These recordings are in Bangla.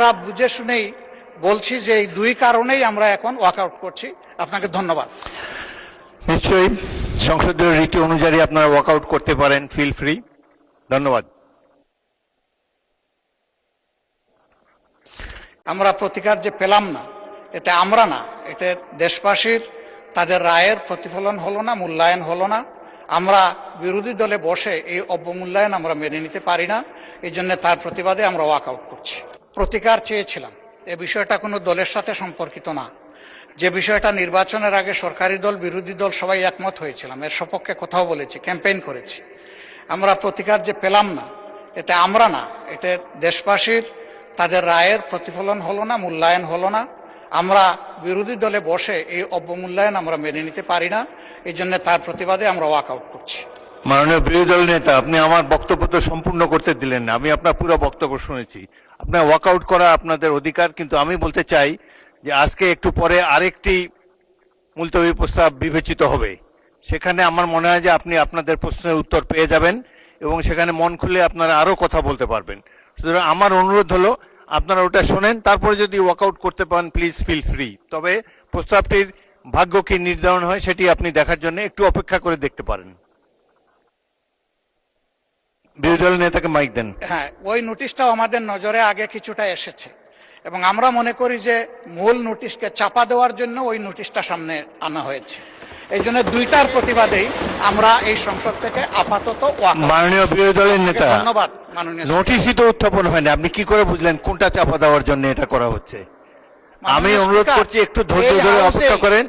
আমরা বুঝে শুনেই বলছি যে এই দুই কারণেই আমরা এখন ওয়াকআউট করছি। আপনাকে ধন্যবাদ। নিশ্চয়ই সংসদীয় রীতি অনুযায়ী আপনারা ওয়াকআউট করতে পারেন, ফিল ফ্রি। ধন্যবাদ। আমরা প্রতিকার যে পেলাম না, এতে আমরা না, এতে দেশবাসীর তাদের রায়ের প্রতিফলন হলো না, মূল্যায়ন হলো না। আমরা বিরোধী দলে বসে এই অবমূল্যায়ন আমরা মেনে নিতে পারি না। এই জন্য তার প্রতিবাদে আমরা ওয়াকআউট করছি। প্রতিকার চেয়েছিলাম, এ বিষয়টা কোনো দলের সাথে সম্পর্কিত না। যে বিষয়টা নির্বাচনের আগে সরকারি দল বিরোধী দল সবাই একমত হয়েছিলাম, এর সপক্ষে কথাও বলেছি, ক্যাম্পেইন করেছি। আমরা প্রতিকার যে পেলাম না, এতে আমরা না, এতে দেশবাসীর তাদের রায়ের প্রতিফলন হলো না, মূল্যায়ন হলো না। আমরা বিরোধী দলে বসে এই অবমূল্যায়ন আমরা মেনে নিতে পারি না। এই জন্য তার প্রতিবাদে আমরা ওয়াকআউট করছি। মাননীয় বিরোধী দল নেতা, আপনি আমার বক্তব্য তো সম্পূর্ণ করতে দিলেন না। আমি আপনার পুরো বক্তব্য শুনেছি। আপনার ওয়াকআউট করা আপনাদের অধিকার, কিন্তু আমি বলতে চাই যে আজকে একটু পরে আরেকটি মুলতবি প্রস্তাব বিবেচিত হবে। সেখানে আমার মনে হয় যে আপনি আপনাদের প্রশ্নের উত্তর পেয়ে যাবেন এবং সেখানে মন খুলে আপনারা আরো কথা বলতে পারবেন। সুতরাং আমার অনুরোধ হলো আপনারা ওটা শোনেন, তারপরে যদি ওয়াকআউট করতে পারেন প্লিজ ফিল ফ্রি। তবে প্রস্তাবটির ভাগ্য কি নির্ধারণ হয় সেটি আপনি দেখার জন্য একটু অপেক্ষা করে দেখতে পারেন। বিরোধী দল নেতাকে মাইক দেন। হ্যাঁ, ওই নোটিশটাও আমাদের নজরে আগে কিছুটা এসেছে এবং আমরা মনে করি যে মূল নোটিশকে চাপা দেওয়ার জন্য ওই নোটিশটা সামনে আনা হয়েছে। এই জন্য দুইটার প্রতিবাদেই আমরা এই সংসদ থেকে আপাতত মাননীয় বিরোধী দলের নেতা, ধন্যবাদ। মাননীয় নোটিশই তো উত্থাপন হয়নি, আপনি কি করে বুঝলেন কোনটা চাপা দেওয়ার জন্য এটা করা হচ্ছে? আমি অনুরোধ করছি একটু ধৈর্য ধরে অপেক্ষা করেন,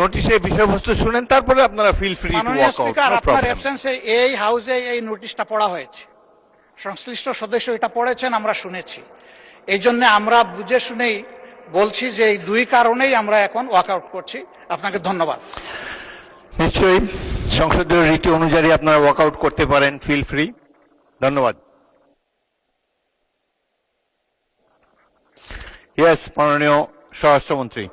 নোটিশের বিষয়বস্তু শুনেন, তারপরে আপনারা feel free to walk out. আপনার অ্যাবসেন্সে এই হাউসে এই নোটিশটা পড়া হয়েছে, সংশ্লিষ্ট সদস্য এটা পড়েছেন, আমরা শুনেছি। এই জন্য আমরা বুঝে শুনেই বলছি যে এই দুই কারণেই আমরা এখন ওয়াকআউট করছি। আপনাকে ধন্যবাদ। নিশ্চয়ই সংসদীয় রীতি অনুযায়ী আপনারা ওয়াকআউট করতে পারেন, ফিল ফ্রি। ধন্যবাদ। ইয়েস, মাননীয় স্বরাষ্ট্রমন্ত্রী।